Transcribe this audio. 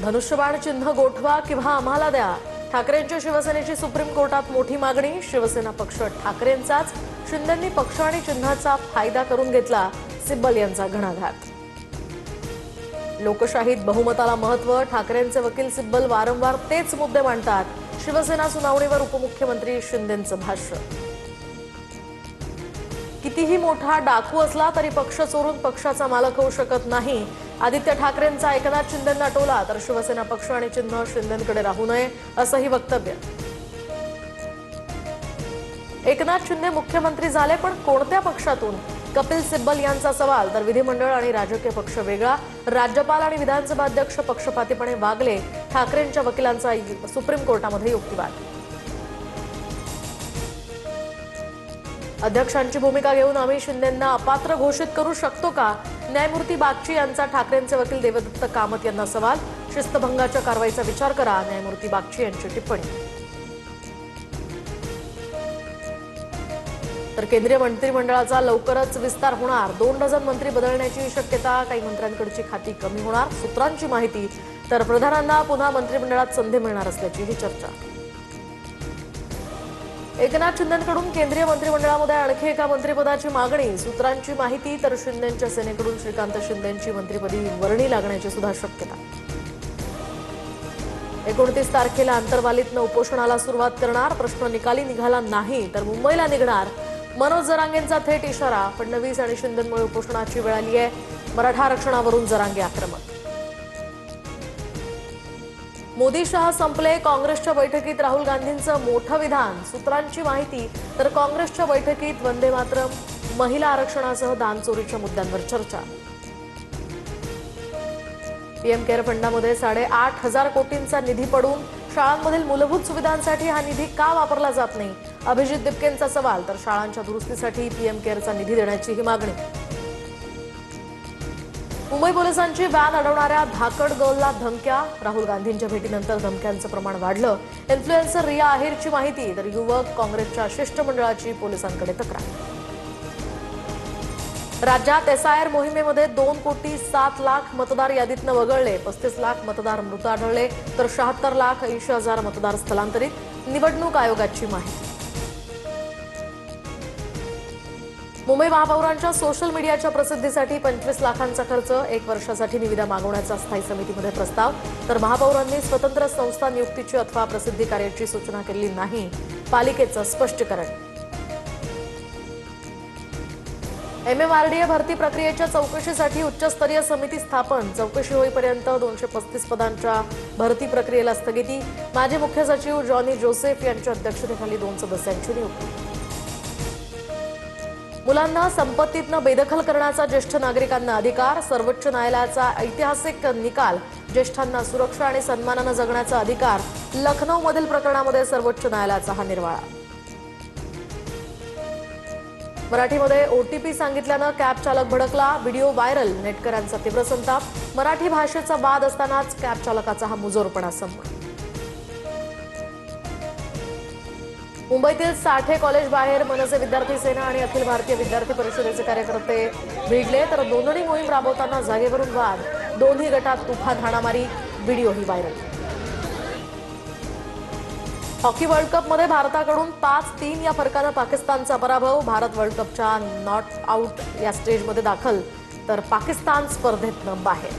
धनुष्यबाण चिन्ह गोठवा किंवा आम्हाला द्या. ठाकरेंच्या शिवसेनेची सुप्रीम कोर्टात मोठी मागणी. शिवसेना पक्ष ठाकरेंचाच. शिंदेंनी पक्ष आणि चिन्हाचा फायदा करून घेतला. सिब्बल यांचा घणाघात. लोकशाहीत बहुमताला महत्व. ठाकरेंचे वकील सिब्बल वारंवार तेच मुद्दे मांडतात. शिवसेना सुनावणीवर उपमुख्यमंत्री शिंदेंचं भाष्य. कितीही मोठा डाकू असला तरी पक्ष चोरून पक्षाचा मालक होऊ शकत नाही. आदित्य ठाकरेंचा एकनाथ शिंदेंना टोला तर शिवसेना पक्ष आणि चिन्ह शिंदेंकडे राहू नये असंही वक्तव्य. एकनाथ शिंदे मुख्यमंत्री झाले पण कोणत्या पक्षातून? कपिल सिब्बल यांचा सवाल. तर विधिमंडळ आणि राजकीय पक्ष वेगळा. राज्यपाल आणि विधानसभा अध्यक्ष पक्षपातीपणे वागले. ठाकरेंच्या वकिलांचा सुप्रीम कोर्टामध्ये युक्तिवाद. अध्यक्षांची भूमिका घेऊन आम्ही शिंदेंना अपात्र घोषित करू शकतो का? न्यायमूर्ती बागची यांचा ठाकरेंचे वकील देवदत्त कामत यांना सवाल. शिस्तभंगाच्या कारवाईचा विचार करा. न्यायमूर्ती बागची यांची टिप्पणी. तर केंद्रीय मंत्रिमंडळाचा लवकरच विस्तार होणार. 2 डझन मंत्री बदलण्याची शक्यता. काही मंत्र्यांकडची खाती कमी होणार. सूत्रांची माहिती. तर प्रधानांना पुन्हा मंत्रिमंडळात संधी मिळणार असल्याची ही चर्चा. एकनाथ शिंदेंकडून केंद्रीय मंत्रिमंडळामध्ये आणखी एका मंत्रिपदाची मागणी. सूत्रांची माहिती. तर शिंदेंच्या सेनेकडून श्रीकांत शिंदेंची मंत्रिपदी वर्णी लागण्याची सुद्धा शक्यता. 29 तारखेला अंतर्वालीतनं उपोषणाला सुरुवात करणार. प्रश्न निकाली निघाला नाही तर मुंबईला निघणार. मनोज जरांगेंचा थेट इशारा. फडणवीस आणि शिंदेंमुळे उपोषणाची वेळ आली आहे. मराठा आरक्षणावरून जरांगे आक्रमक. मोदी शहा संपले. काँग्रेसच्या बैठकीत राहुल गांधींचं मोठं विधान. सूत्रांची माहिती. तर काँग्रेसच्या बैठकीत वंदे मातरम, महिला आरक्षणासह दानचोरीच्या मुद्द्यांवर चर्चा. पीएम केअर फंडामध्ये 8,500 कोटींचा निधी पडून. शाळांमधील मूलभूत सुविधांसाठी हा निधी का वापरला जात नाही? अभिजित दिपकेंचा सवाल. तर शाळांच्या दुरुस्तीसाठी पीएम केअरचा निधी देण्याची ही मागणी. मुंबई पोलिसांची व्हॅन अडवणाऱ्या धाकड गर्लला धमक्या. राहुल गांधींच्या भेटीनंतर धमक्यांचं प्रमाण वाढलं. इन्फ्लुएन्सर रिया आहेरची माहिती. तर युवक काँग्रेसच्या शिष्टमंडळाची पोलिसांकडे तक्रार. राज्यात एसआयआर मोहिमेमध्ये 2,07,00,000 मतदार यादीतनं वगळले. 35 लाख मतदार मृत आढळले. तर 76,80,000 मतदार स्थलांतरित. निवडणूक आयोगाची माहिती. मुंबई महापौरांच्या सोशल मीडियाच्या प्रसिद्धीसाठी 25 लाखांचा खर्च. 1 वर्षासाठी निविदा मागवण्याचा स्थायी समितीमध्ये प्रस्ताव. तर महापौरांनी स्वतंत्र संस्था नियुक्तीची अथवा प्रसिद्धी कार्याची सूचना केलेली नाही. पालिकेचं स्पष्टीकरण. एमएमआरडीए भरती प्रक्रियेच्या चौकशीसाठी उच्चस्तरीय समिती स्थापन. चौकशी होईपर्यंत 235 पदांच्या भरती प्रक्रियेला स्थगिती. माजी मुख्य सचिव जॉनी जोसेफ यांच्या अध्यक्षतेखाली 2 सदस्यांची नियुक्ती. मुलांना संपत्तीतनं बेदखल करण्याचा ज्येष्ठ नागरिकांना अधिकार. सर्वोच्च न्यायालयाचा ऐतिहासिक निकाल. ज्येष्ठांना सुरक्षा आणि सन्मानानं जगण्याचा अधिकार. लखनौमधील प्रकरणामध्ये सर्वोच्च न्यायालयाचा हा निर्वाळा. मराठीमध्ये ओटीपी सांगितल्यानं कॅब चालक भडकला. Video viral. नेटकऱ्यांचा तीव्र संताप. मराठी भाषेचा वाद असतानाच कॅब चालकाचा हा मुजोरपणा समोर. मुंबईतील साठे कॉलेज बाहेर मनसे विद्यार्थी सेना आणि अखिल भारतीय विद्यार्थी परिषदेचे कार्यकर्ते भिडले. तर नोंदणी मोहीम राबवताना जागेवरून वाद. दोन्ही गटात तुफान हाणामारी. व्हिडिओही व्हायरल. हॉकी वर्ल्ड कपमध्ये भारताकडून 5-3 या फरकानं पाकिस्तानचा पराभव. भारत वर्ल्ड कपच्या नॉट आऊट या स्टेजमध्ये दाखल. तर पाकिस्तान स्पर्धेतनं बाहेर.